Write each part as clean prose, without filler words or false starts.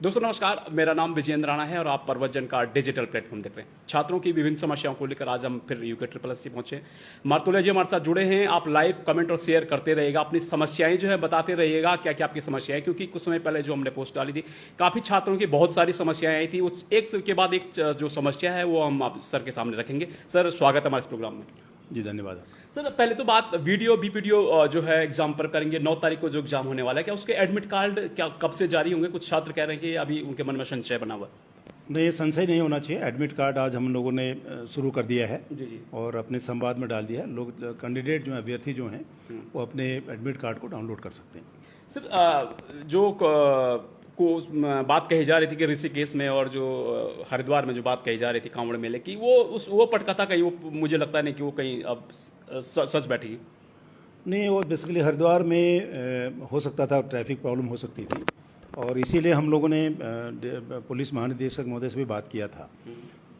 दोस्तों नमस्कार, मेरा नाम विजेंद्र राणा है और आप परवतजन का डिजिटल प्लेटफॉर्म देख रहे हैं। छात्रों की विभिन्न समस्याओं को लेकर आज हम फिर यूके ट्रिपल एस पहुंचे। मार्तुले जी हमारे साथ जुड़े हैं। आप लाइव कमेंट और शेयर करते रहिएगा, अपनी समस्याएं जो है बताते रहिएगा, क्या क्या आपकी समस्याएं, क्योंकि कुछ समय पहले जो हमने पोस्ट डाली थी काफ़ी छात्रों की बहुत सारी समस्याएं आई थी। उस एक के बाद एक जो समस्या है वो हम आप सर के सामने रखेंगे। सर स्वागत है हमारे इस प्रोग्राम में। जी धन्यवाद। सर पहले तो बात वीडियो जो है एग्जाम पर करेंगे। 9 तारीख को जो एग्जाम होने वाला है, क्या उसके एडमिट कार्ड क्या कब से जारी होंगे? कुछ छात्र कह रहे हैं कि अभी उनके मन में संशय बना हुआ है। नहीं, ये संशय नहीं होना चाहिए। एडमिट कार्ड आज हम लोगों ने शुरू कर दिया है जी जी। और अपने संवाद में डाल दिया है। लोग कैंडिडेट जो है, अभ्यर्थी जो हैं, वो अपने एडमिट कार्ड को डाउनलोड कर सकते हैं। सर बात कही जा रही थी कि ऋषिकेश में और जो हरिद्वार में जो बात कही जा रही थी कांवड़ मेले की, वो पटकथा कहीं वो मुझे लगता नहीं कि वो कहीं अब सच बैठी। नहीं, वो बेसिकली हरिद्वार में हो सकता था, ट्रैफिक प्रॉब्लम हो सकती थी और इसीलिए हम लोगों ने पुलिस महानिदेशक महोदय से भी बात किया था।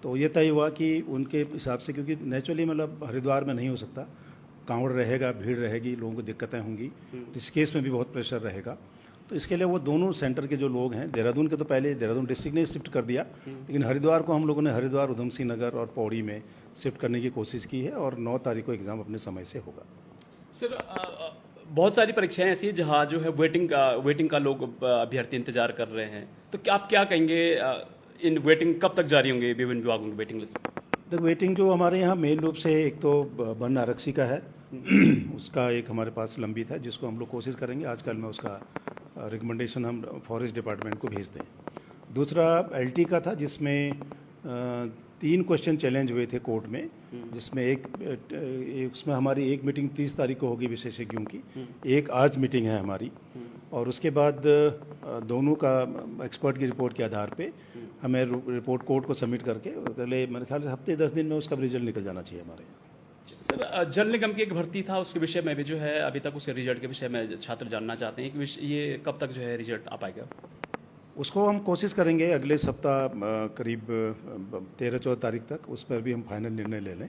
तो ये तय हुआ कि उनके हिसाब से, क्योंकि नेचुरली मतलब हरिद्वार में नहीं हो सकता, कांवड़ रहेगा, भीड़ रहेगी, लोगों को दिक्कतें होंगी, ऋषिकेश में भी बहुत प्रेशर रहेगा। तो इसके लिए वो दोनों सेंटर के जो लोग हैं, देहरादून के तो पहले देहरादून डिस्ट्रिक्ट ने शिफ्ट कर दिया, लेकिन हरिद्वार को हम लोगों ने हरिद्वार, उधम सिंह नगर और पौड़ी में शिफ्ट करने की कोशिश की है और 9 तारीख को एग्ज़ाम अपने समय से होगा। सर बहुत सारी परीक्षाएं ऐसी हैं जहाँ जो है वेटिंग का लोग अभ्यर्थी इंतजार कर रहे हैं, तो क्या आप क्या कहेंगे? इन वेटिंग कब तक जारी होंगे विभिन्न विभागों की वेटिंग लिस्ट? देखो, वेटिंग जो हमारे यहाँ मेन रूप से एक तो वन आरक्षी का है, उसका एक हमारे पास लंबित है, जिसको हम लोग कोशिश करेंगे आजकल में उसका रिकमेंडेशन हम फॉरेस्ट डिपार्टमेंट को भेज दें। दूसरा एलटी का था, जिसमें 3 क्वेश्चन चैलेंज हुए थे कोर्ट में, जिसमें उसमें हमारी एक मीटिंग 30 तारीख को होगी विशेषज्ञों की, एक आज मीटिंग है हमारी, और उसके बाद दोनों का एक्सपर्ट की रिपोर्ट के आधार पे हमें रिपोर्ट कोर्ट को सबमिट करके अगले मेरे ख्याल से हफ्ते 10 दिन में उसका रिजल्ट निकल जाना चाहिए हमारे। सर जल निगम की एक भर्ती था, उसके विषय में भी जो है अभी तक उसके रिजल्ट के विषय में छात्र जानना चाहते हैं कि ये कब तक जो है रिजल्ट आ पाएगा? उसको हम कोशिश करेंगे अगले सप्ताह करीब 13-14 तारीख तक उस पर भी हम फाइनल निर्णय ले लें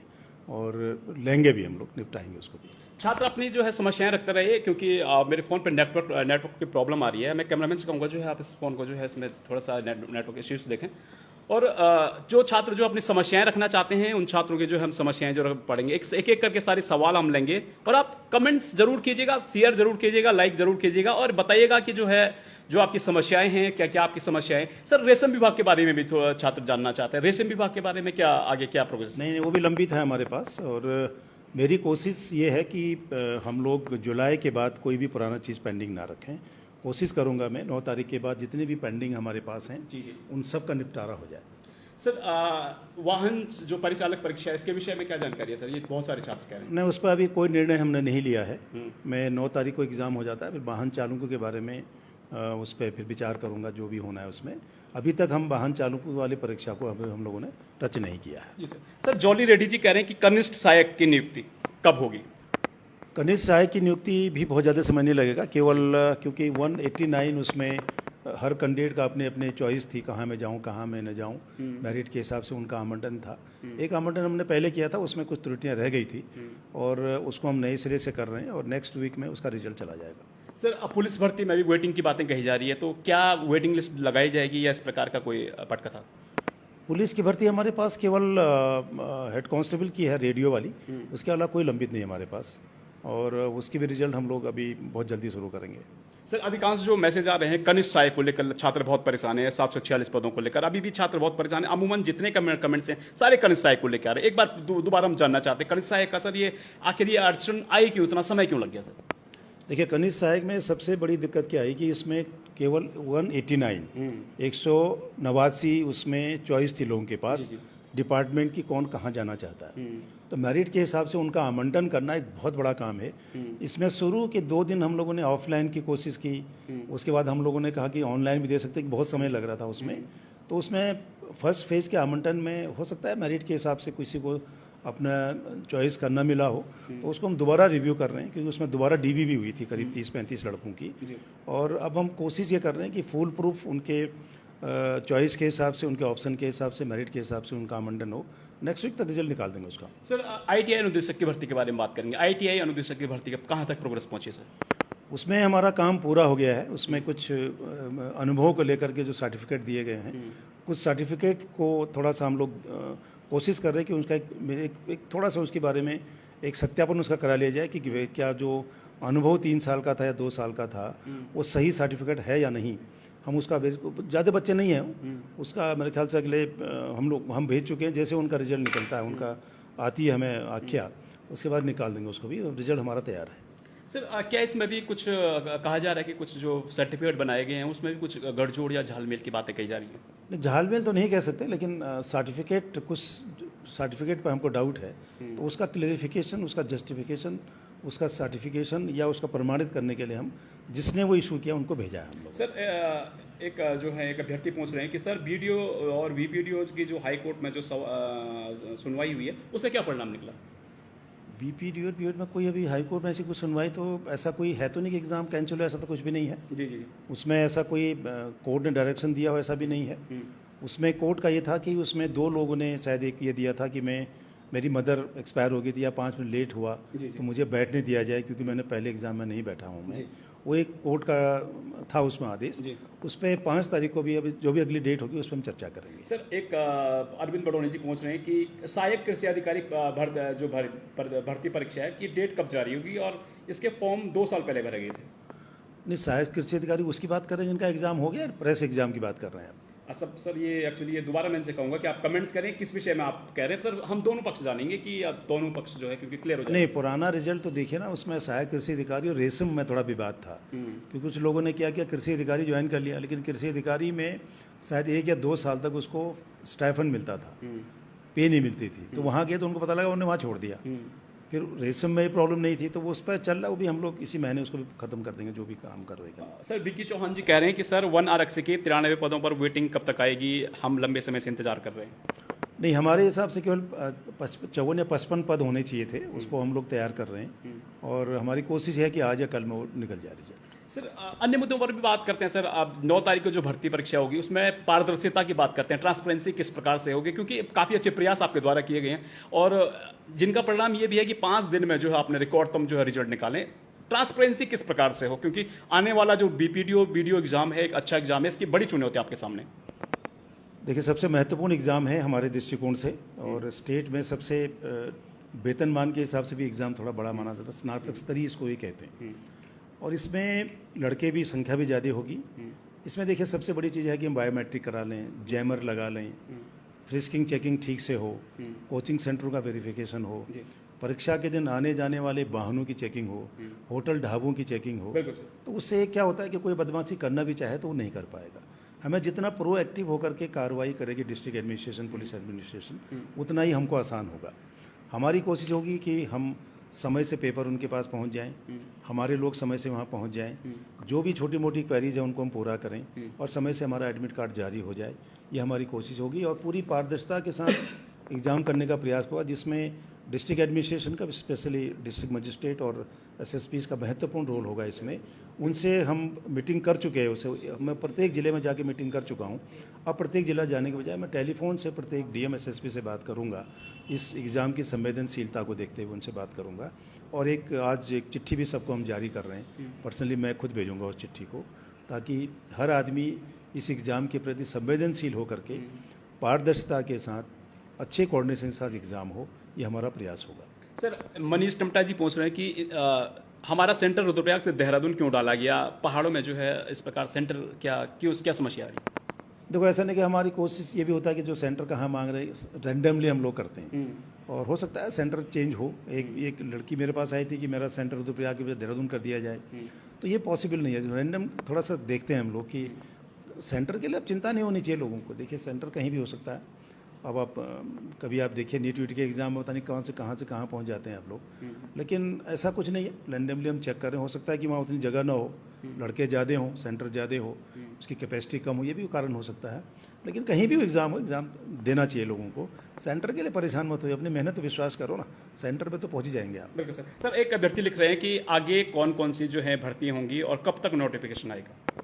और लेंगे भी, हम लोग निपटाएंगे उसको भी। छात्र अपनी जो है समस्याएं रखते रहिए, क्योंकि मेरे फ़ोन पे नेटवर्क की प्रॉब्लम आ रही है। मैं कैमरामैन से कहूँगा जो है आप इस फ़ोन को जो है इसमें थोड़ा सा नेटवर्क इश्यूज देखें, और जो छात्र जो अपनी समस्याएं रखना चाहते हैं उन छात्रों की जो हम समस्याएं जो पढ़ेंगे, एक एक करके सारे सवाल हम लेंगे, और आप कमेंट्स जरूर कीजिएगा, शेयर जरूर कीजिएगा, लाइक जरूर कीजिएगा और बताइएगा कि जो आपकी समस्याएं हैं, क्या क्या आपकी समस्याएं। सर रेशम विभाग के बारे में भी थोड़ा छात्र जानना चाहते हैं। रेशम विभाग के बारे में क्या आगे क्या प्रोग्रेस? नहीं, वो भी लंबित है हमारे पास, और मेरी कोशिश ये है कि हम लोग जुलाई के बाद कोई भी पुराना चीज़ पेंडिंग ना रखें। कोशिश करूंगा मैं 9 तारीख के बाद जितने भी पेंडिंग हमारे पास हैं उन सब का निपटारा हो जाए। सर वाहन जो परिचालक परीक्षा है, इसके विषय में क्या जानकारी है सर? ये बहुत सारे छात्र कह रहे हैं। नहीं, उस पर अभी कोई निर्णय हमने नहीं लिया है। मैं 9 तारीख को एग्ज़ाम हो जाता है, फिर वाहन चालकों के बारे में उस पर फिर विचार करूंगा, जो भी होना है उसमें। अभी तक हम वाहन चालकों वाली परीक्षा को हम लोगों ने टच नहीं किया है। जी sir. Sir jolly Reddy ji कह रहे हैं कि कनिष्ठ सहायक की नियुक्ति कब होगी? कनिष्ठ सहायक की नियुक्ति भी बहुत ज़्यादा समय नहीं लगेगा, केवल क्योंकि 189 उसमें हर कैंडिडेट का अपने अपने चॉइस थी, कहाँ मैं जाऊँ कहाँ मैं न जाऊँ, मेरिट के हिसाब से उनका आमंत्रण था। एक आमंत्रण हमने पहले किया था, उसमें कुछ त्रुटियां रह गई थी और उसको हम नए सिरे से कर रहे हैं और नेक्स्ट वीक में उसका रिजल्ट चला जाएगा। सर अब पुलिस भर्ती में भी वेटिंग की बातें कही जा रही है, तो क्या वेटिंग लिस्ट लगाई जाएगी या इस प्रकार का कोई पटकथा? पुलिस की भर्ती हमारे पास केवल हेड कांस्टेबल की है, रेडियो वाली, उसके अलावा कोई लंबित नहीं हमारे पास, और उसकी भी रिजल्ट हम लोग अभी बहुत जल्दी शुरू करेंगे। सर अधिकांश जो मैसेज आ रहे हैं कनिष्ठ सहायक को लेकर, छात्र बहुत परेशान है, 746 पदों को लेकर अभी भी छात्र बहुत परेशान है। अमूमन जितने कमेंट्स हैं सारे कनिष्ठ सहायक को लेकर आ रहे हैं। एक बार दोबारा हम जानना चाहते हैं कनिष्ठ सहायक का सर, ये आखिर ये अड़चन आई क्यों, इतना समय क्यों लग गया सर? देखिए, कनिष्ठ सहायक में सबसे बड़ी दिक्कत क्या आई कि इसमें केवल 189 उसमें चॉइस थी लोगों के पास, डिपार्टमेंट की कौन कहाँ जाना चाहता है। तो मेरिट के हिसाब से उनका आमंत्रण करना एक बहुत बड़ा काम है। इसमें शुरू के 2 दिन हम लोगों ने ऑफलाइन की कोशिश की, उसके बाद हम लोगों ने कहा कि ऑनलाइन भी दे सकते हैं, कि बहुत समय लग रहा था उसमें। तो उसमें फर्स्ट फेज के आमंत्रण में हो सकता है मेरिट के हिसाब से किसी को अपना चॉइस करना मिला हो, तो उसको हम दोबारा रिव्यू कर रहे हैं, क्योंकि उसमें दोबारा डीवी भी हुई थी करीब 30-35 लड़कों की। और अब हम कोशिश ये कर रहे हैं कि फुल प्रूफ उनके चॉइस के हिसाब से, उनके ऑप्शन के हिसाब से, मेरिट के हिसाब से उनका आमंत्रण हो। नेक्स्ट वीक तक रिजल्ट निकाल देंगे उसका। सर आईटीआई अनुदेशक की भर्ती के बारे में बात करेंगे। आईटीआई अनुदेशक की भर्ती कहाँ तक प्रोग्रेस पहुंची सर? उसमें हमारा काम पूरा हो गया है। उसमें कुछ अनुभवों को लेकर के जो सर्टिफिकेट दिए गए हैं, कुछ सर्टिफिकेट को थोड़ा सा हम लोग कोशिश कर रहे हैं कि उसका एक थोड़ा सा उसके बारे में एक सत्यापन उसका करा लिया जाए कि क्या जो अनुभव 3 साल का था या 2 साल का था वो सही सर्टिफिकेट है या नहीं। हम उसका ज़्यादा बच्चे नहीं हैं, उसका मेरे ख्याल से अगले हम भेज चुके हैं। जैसे उनका रिजल्ट निकलता है, उनका आती है हमें आख्या, उसके बाद निकाल देंगे उसको भी। रिजल्ट हमारा तैयार है। सर क्या इसमें भी कुछ कहा जा रहा है कि कुछ जो सर्टिफिकेट बनाए गए हैं उसमें भी कुछ गठजोड़ या झालमेल की बातें कही जा रही हैं? नहीं, झालमेल तो नहीं कह सकते, लेकिन सर्टिफिकेट कुछ सर्टिफिकेट पर हमको डाउट है, तो उसका क्लेरिफिकेशन, उसका जस्टिफिकेशन, उसका सर्टिफिकेशन या उसका प्रमाणित करने के लिए हम जिसने वो इशू किया उनको भेजा है हम लोग। सर एक जो है एक अभ्यर्थी पूछ रहे हैं कि सर बीडीओ और वीपीडीओ की जो हाई कोर्ट में जो सुनवाई हुई है उसका क्या परिणाम निकला? बीपीडीओ पीरियड में कोई अभी हाई कोर्ट में ऐसी कुछ सुनवाई तो ऐसा कोई है तो नहीं कि एग्ज़ाम कैंसिल हो, ऐसा तो कुछ भी नहीं है। जी जी। उसमें ऐसा कोई कोर्ट ने डायरेक्शन दिया हो ऐसा भी नहीं है। उसमें कोर्ट का ये था कि उसमें 2 लोगों ने शायद एक ये दिया था कि मेरी मदर एक्सपायर हो गई थी या 5 मिनट लेट हुआ तो मुझे बैठने दिया जाए क्योंकि मैंने पहले एग्ज़ाम में नहीं बैठा हूँ मैं। वो एक कोर्ट का था उसमें आदेश। उस पर 5 तारीख को भी अभी जो भी अगली डेट होगी उस पर हम चर्चा करेंगे। सर एक अरविंद बडोनी जी पूछ रहे हैं कि सहायक कृषि अधिकारी भर्ती परीक्षा है कि डेट कब जारी होगी और इसके फॉर्म 2 साल पहले भरे गए थे। नहीं, सहायक कृषि अधिकारी उसकी बात कर रहे हैं जिनका एग्ज़ाम हो गया, प्रेस एग्ज़ाम की बात कर रहे हैं आप? सर ये एक्चुअली ये दोबारा मैं इनसे कहूंगा कि आप कमेंट्स करें किस विषय में आप कह रहे हैं। सर हम दोनों पक्ष जानेंगे कि आप दोनों पक्ष जो है क्योंकि क्लियर हो जाए। नहीं, पुराना रिजल्ट तो देखिए ना, उसमें सहायक कृषि अधिकारी और रेशम में थोड़ा विवाद था क्योंकि कुछ लोगों ने क्या किया, कृषि अधिकारी ज्वाइन कर लिया, लेकिन कृषि अधिकारी में शायद 1 या 2 साल तक उसको स्टाइफंड मिलता था, पे नहीं मिलती थी। तो वहाँ गए तो उनको पता लगा, उन्होंने वहाँ छोड़ दिया। फिर रेशम में प्रॉब्लम नहीं थी तो वो उस पर चल रहा है, वो भी हम लोग इसी महीने उसको भी खत्म कर देंगे जो भी काम कर रहे हैं। सर विक्की चौहान जी कह रहे हैं कि सर 1 आरक्षी के 93 पदों पर वेटिंग कब तक आएगी, हम लंबे समय से इंतजार कर रहे हैं। नहीं, हमारे हिसाब से केवल 54 या 55 पद होने चाहिए थे, उसको हम लोग तैयार कर रहे हैं और हमारी कोशिश है कि आज या कल में वो निकल जाए रिजल्ट। सर अन्य मुद्दों पर भी बात करते हैं। सर अब 9 तारीख को जो भर्ती परीक्षा होगी उसमें पारदर्शिता की बात करते हैं, ट्रांसपेरेंसी किस प्रकार से होगी, क्योंकि काफ़ी अच्छे प्रयास आपके द्वारा किए गए हैं और जिनका परिणाम ये भी है कि 5 दिन में जो है आपने रिकॉर्ड जो है रिजल्ट निकालें। ट्रांसपेरेंसी किस प्रकार से हो, क्योंकि आने वाला जो बीपीडीओ बीडीओ एग्जाम है एक अच्छा एग्जाम है, इसकी बड़ी चुनौती आपके सामने। देखिए, सबसे महत्वपूर्ण एग्ज़ाम है हमारे दृष्टिकोण से और स्टेट में सबसे वेतनमान के हिसाब से भी एग्ज़ाम थोड़ा बड़ा माना जाता है, स्नातक स्तरीय इसको ही कहते हैं। और इसमें लड़के भी संख्या भी ज़्यादा होगी। इसमें देखिए सबसे बड़ी चीज़ है कि हम बायोमेट्रिक करा लें, जैमर लगा लें, फ्रिस्किंग चेकिंग ठीक से हो, कोचिंग सेंटरों का वेरिफिकेशन हो, परीक्षा के दिन आने जाने वाले वाहनों की चेकिंग हो, होटल ढाबों की चेकिंग हो। तो उससे क्या होता है कि कोई बदमाशी करना भी चाहे तो वो नहीं कर पाएगा। हमें जितना प्रोएक्टिव होकर के कार्रवाई करेगी डिस्ट्रिक्ट एडमिनिस्ट्रेशन, पुलिस एडमिनिस्ट्रेशन, उतना ही हमको आसान होगा। हमारी कोशिश होगी कि हम समय से पेपर उनके पास पहुंच जाएं, हमारे लोग समय से वहां पहुंच जाएं, जो भी छोटी मोटी क्वेरीज है उनको हम पूरा करें और समय से हमारा एडमिट कार्ड जारी हो जाए, ये हमारी कोशिश होगी। और पूरी पारदर्शिता के साथ एग्ज़ाम करने का प्रयास होगा, जिसमें डिस्ट्रिक्ट एडमिनिस्ट्रेशन का, स्पेशली डिस्ट्रिक्ट मजिस्ट्रेट और एसएसपीज़ का महत्वपूर्ण रोल होगा इसमें। उनसे हम मीटिंग कर चुके हैं, उसे मैं प्रत्येक ज़िले में जाके मीटिंग कर चुका हूँ। अब प्रत्येक ज़िला जाने के बजाय मैं टेलीफोन से प्रत्येक डीएम एसएसपी से बात करूँगा, इस एग्ज़ाम की संवेदनशीलता को देखते हुए उनसे बात करूँगा। और आज एक चिट्ठी भी सबको हम जारी कर रहे हैं, पर्सनली मैं खुद भेजूँगा उस चिट्ठी को, ताकि हर आदमी इस एग्ज़ाम के प्रति संवेदनशील होकर के पारदर्शिता के साथ अच्छे कोऑर्डिनेशन के साथ एग्ज़ाम हो, ये हमारा प्रयास होगा। सर मनीष टमटा जी पूछ रहे हैं कि हमारा सेंटर रुद्रप्रयाग से देहरादून क्यों डाला गया, पहाड़ों में जो है इस प्रकार सेंटर क्या समस्या आ रही है? देखो, ऐसा नहीं कि हमारी कोशिश ये भी होता है कि जो सेंटर कहाँ मांग रहे हैं रैंडमली हम लोग करते हैं और हो सकता है सेंटर चेंज हो। एक लड़की मेरे पास आई थी कि मेरा सेंटर रुद्रप्रयाग के बजाय देहरादून कर दिया जाए, तो ये पॉसिबल नहीं है। रैंडम थोड़ा सा देखते हैं हम लोग कि सेंटर के लिए अब चिंता नहीं होनी चाहिए लोगों को। देखिए, सेंटर कहीं भी हो सकता है। अब आप कभी आप देखिए नीट वीट के एग्ज़ाम में पता नहीं कहाँ से कहाँ पहुँच जाते हैं आप लोग, लेकिन ऐसा कुछ नहीं है। रैंडमली हम चेक कर रहे हैं। हो सकता है कि वहाँ उतनी जगह ना हो, लड़के ज़्यादा हों, सेंटर ज़्यादा हो, उसकी कैपेसिटी कम हो, ये भी कारण हो सकता है। लेकिन कहीं भी एग्ज़ाम हो, एग्ज़ाम देना चाहिए लोगों को। सेंटर के लिए परेशान मत हो, अपनी मेहनत पर विश्वास करो ना, सेंटर पे तो पहुँच ही जाएंगे आप। बिल्कुल सर। एक अभ्यर्थी लिख रहे हैं कि आगे कौन कौन सी जो है भर्ती होंगी और कब तक नोटिफिकेशन आएगा?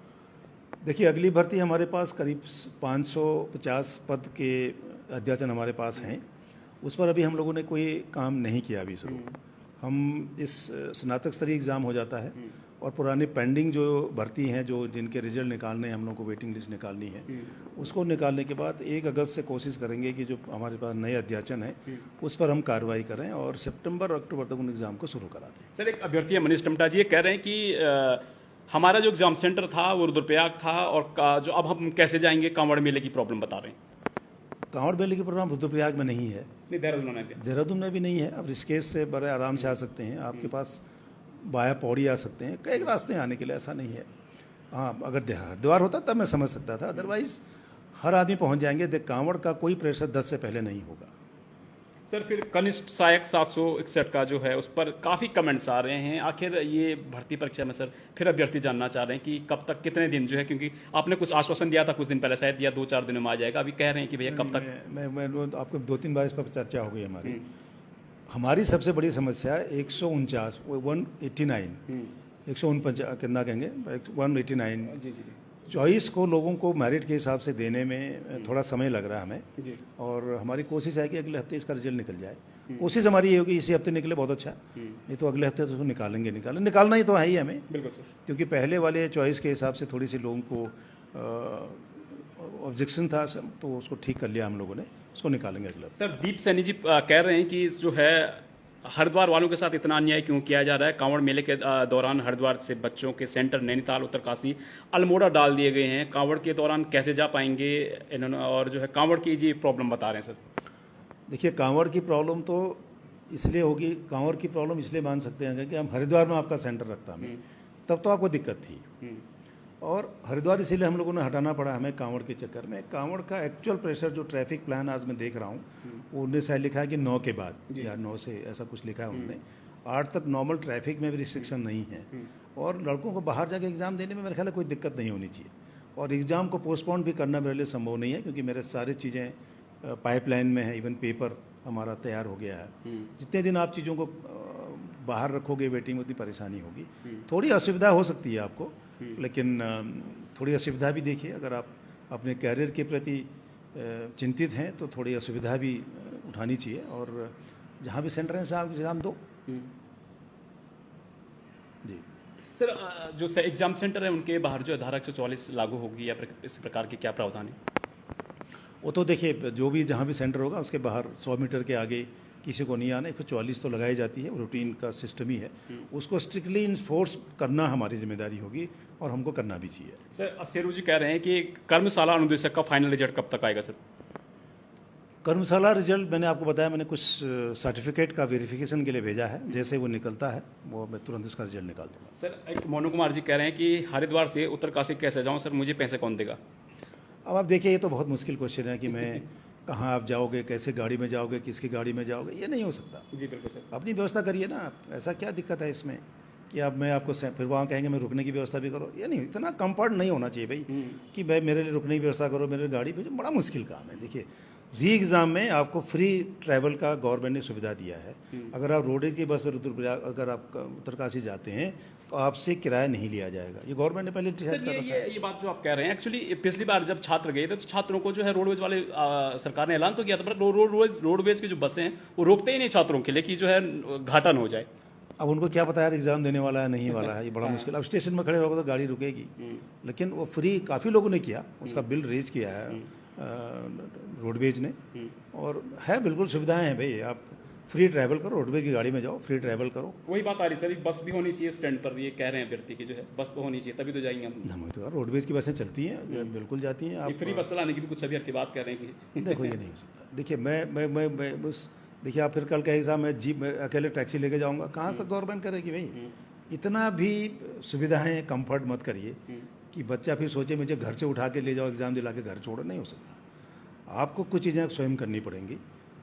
देखिए, अगली भर्ती हमारे पास करीब 550 पद के अध्याचन हमारे पास हैं। उस पर अभी हम लोगों ने कोई काम नहीं किया अभी शुरू। हम इस स्नातक स्तरीय एग्ज़ाम हो जाता है और पुरानी पेंडिंग जो भर्ती हैं, जो जिनके रिजल्ट निकालने हैं, हम लोग को वेटिंग लिस्ट निकालनी है, उसको निकालने के बाद 1 अगस्त से कोशिश करेंगे कि जो हमारे पास नए अध्याचन है उस पर हम कार्रवाई करें और सितंबर अक्टूबर तक उन एग्ज़ाम को शुरू करा दें। सर, एक अभ्यर्थी है मनीष टमटा जी, ये कह रहे हैं कि हमारा जो एग्जाम सेंटर था वो रुद्रप्रयाग था और जो अब हम कैसे जाएंगे, कांवड़ मेले की प्रॉब्लम बता रहे हैं। कांवड़ मेले की प्रोग्राम रुद्रप्रयाग में नहीं है, नहीं, देहरादून में भी नहीं है। अब ऋषिकेश से बड़े आराम से आ सकते हैं, आपके पास बाया पौड़ी आ सकते हैं, कई रास्ते हैं आने के लिए, ऐसा नहीं है। हाँ, अगर हरिद्वार होता तब मैं समझ सकता था, अदरवाइज हर आदमी पहुंच जाएंगे। कांवड़ का कोई प्रेशर 10 से पहले नहीं होगा। सर, फिर कनिष्ठ सहायक 761 का जो है उस पर काफ़ी कमेंट्स आ रहे हैं। आखिर ये भर्ती परीक्षा में सर फिर अभ्यर्थी जानना चाह रहे हैं कि कब तक, कितने दिन जो है, क्योंकि आपने कुछ आश्वासन दिया था कुछ दिन पहले, शायद या 2-4 दिनों में आ जाएगा। अभी कह रहे हैं कि भैया कब तक। मैं आपको 2-3 बार इस पर चर्चा हो गई हमारी सबसे बड़ी समस्या 149 कितना कहेंगे 189 जी। चॉइस को लोगों को मेरिट के हिसाब से देने में थोड़ा समय लग रहा है हमें, और हमारी कोशिश है कि अगले हफ्ते इसका रिजल्ट निकल जाए। कोशिश हमारी ये होगी इसी हफ्ते निकले बहुत अच्छा, नहीं तो अगले हफ्ते तो उसको निकालना ही तो है ही हमें। बिल्कुल सर, क्योंकि पहले वाले चॉइस के हिसाब से थोड़ी सी लोगों को ऑब्जेक्शन था, तो उसको ठीक कर लिया हम लोगों ने, उसको निकालेंगे अगले हफ्ते। सर, दीप सैनी जी कह रहे हैं कि जो है हरिद्वार वालों के साथ इतना अन्याय क्यों किया जा रहा है। कांवड़ मेले के दौरान हरिद्वार से बच्चों के सेंटर नैनीताल, उत्तरकाशी, अल्मोड़ा डाल दिए गए हैं। कांवड़ के दौरान कैसे जा पाएंगे इन्होंने, और जो है कांवड़ की जी प्रॉब्लम बता रहे हैं सर। देखिए, कांवड़ की प्रॉब्लम तो इसलिए होगी, कांवड़ की प्रॉब्लम इसलिए मान सकते हैं कि हम हरिद्वार में आपका सेंटर रखता हमें, तब तो आपको दिक्कत थी, और हरिद्वार इसीलिए हम लोगों ने हटाना पड़ा हमें कांवड़ के चक्कर में। कांवड़ का एक्चुअल प्रेशर जो ट्रैफिक प्लान आज मैं देख रहा हूँ, वो उन्होंने शायद लिखा है कि 9 के बाद या 9 से ऐसा कुछ लिखा है उन्होंने। 8 तक नॉर्मल ट्रैफिक में भी रिस्ट्रिक्शन नहीं है, और लड़कों को बाहर जाके एग्ज़ाम देने में मेरे ख्याल है कोई दिक्कत नहीं होनी चाहिए। और एग्ज़ाम को पोस्टपोन भी करना मेरे लिए संभव नहीं है, क्योंकि मेरे सारी चीज़ें पाइपलाइन में है, इवन पेपर हमारा तैयार हो गया है। जितने दिन आप चीज़ों को बाहर रखोगे वेटिंग में, उतनी परेशानी होगी। थोड़ी असुविधा हो सकती है आपको, लेकिन थोड़ी असुविधा भी देखिए। अगर आप अपने कैरियर के प्रति चिंतित हैं तो थोड़ी असुविधा भी उठानी चाहिए, और जहाँ भी सेंटर है आप एग्ज़ाम दो। जी सर, जो एग्जाम सेंटर है उनके बाहर जो है धारा 144 लागू होगी या इस प्रकार के क्या प्रावधान है? वो तो देखिए, जो भी जहाँ भी सेंटर होगा उसके बाहर 100 मीटर के आगे किसी को नहीं आना। 144 तो लगाई जाती है, रूटीन का सिस्टम ही है, उसको स्ट्रिक्टली इन्फोर्स करना हमारी जिम्मेदारी होगी, और हमको करना भी चाहिए। सर, शेरू जी कह रहे हैं कि कर्मशाला अनुदेशक का फाइनल रिजल्ट कब तक आएगा? सर, कर्मशाला रिजल्ट मैंने आपको बताया, मैंने कुछ सर्टिफिकेट का वेरिफिकेशन के लिए भेजा है, जैसे वो निकलता है वो मैं तुरंत उसका रिजल्ट निकाल दूंगा। सर, एक मोनू कुमार जी कह रहे हैं कि हरिद्वार से उत्तरकाशी कैसे जाऊँ सर, मुझे पैसे कौन देगा? अब आप देखिए, ये तो बहुत मुश्किल क्वेश्चन है कि मैं कहाँ आप जाओगे, कैसे गाड़ी में जाओगे, किसकी गाड़ी में जाओगे, ये नहीं हो सकता। जी बिल्कुल सर, अपनी व्यवस्था करिए ना आप। ऐसा क्या दिक्कत है इसमें कि अब मैं आपको फिर वहाँ कहेंगे मैं रुकने की व्यवस्था भी करो? ये नहीं, इतना कंफर्ट नहीं होना चाहिए भाई कि भाई मेरे लिए रुकने की व्यवस्था करो, मेरे गाड़ी भेजो। बड़ा मुश्किल काम है। देखिए, री एग्ज़ाम में आपको फ्री ट्रैवल का गवर्नमेंट ने सुविधा दिया है। अगर आप रोडवेज की बस में रुद्रप्रयाग, अगर आप उत्तरकाशी जाते हैं तो आपसे किराया नहीं लिया जाएगा। ये गवर्नमेंट ने पहले डिसाइड कर रखा है। ये बात जो आप कह रहे हैं, एक्चुअली पिछली बार जब छात्र गए थे तो छात्रों को जो है रोडवेज वाले सरकार ने ऐलान तो किया था, पर रोडवेज की जो बसें हैं वो रोकते ही नहीं छात्रों के लिए कि जो है घाटा न हो जाए। अब उनको क्या पता यार एग्जाम देने वाला है नहीं वाला है, ये बड़ा मुश्किल। अब स्टेशन में खड़े रहोगे तो गाड़ी रुकेगी, लेकिन वो फ्री काफ़ी लोगों ने किया, उसका बिल रेज किया है रोडवेज ने, और है बिल्कुल सुविधाएं हैं भाई। आप फ्री ट्रैवल करो, रोडवेज की गाड़ी में जाओ, फ्री ट्रैवल करो। वही बात आ रही सर, बस भी होनी चाहिए स्टैंड पर, ये कह रहे हैं अभ्यर्थी की जो है बस तो होनी चाहिए, तभी तो जाएंगे हम। तो रोडवेज की बसें चलती हैं, बिल्कुल जाती हैं। आप फ्री बस चलाने की भी कुछ अभ्यर्थी बात कर रहे हैं कि देखो ये नहीं हो सकता। देखिए मैं बस देखिए, आप फिर कल कहेगा मैं अकेले टैक्सी लेके जाऊंगा, कहाँ से गवर्नमेंट करेगी भाई? इतना भी सुविधाएं कंफर्ट मत करिए कि बच्चा फिर सोचे मुझे घर से उठा के ले जाओ, एग्जाम दिला के घर छोड़ो। नहीं हो सकता। आपको कुछ चीज़ें स्वयं करनी पड़ेंगी।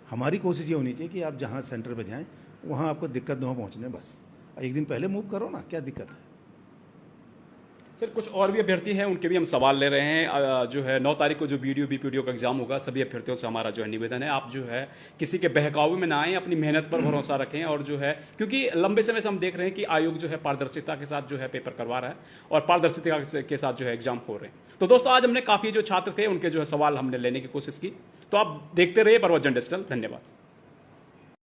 हमारी कोशिश ये होनी चाहिए कि आप जहाँ सेंटर पे जाएं वहाँ आपको दिक्कत न हो पहुँचने, बस एक दिन पहले मूव करो ना, क्या दिक्कत है? सर, कुछ और भी अभ्यर्थी हैं, उनके भी हम सवाल ले रहे हैं। जो है 9 तारीख को जो बीपीडीओ का एग्जाम होगा, सभी अभ्यर्थियों से हमारा जो है निवेदन है, आप जो है किसी के बहकावे में ना आए, अपनी मेहनत पर भरोसा रखें, और जो है क्योंकि लंबे समय से हम देख रहे हैं कि आयोग जो है पारदर्शिता के साथ जो है पेपर करवा रहा है और पारदर्शिता के साथ जो है एग्जाम हो रहे हैं। तो दोस्तों, आज हमने काफ़ी जो छात्र थे उनके जो है सवाल हमने लेने की कोशिश की। तो आप देखते रहिए बरवत जर्नलिस्ट। धन्यवाद।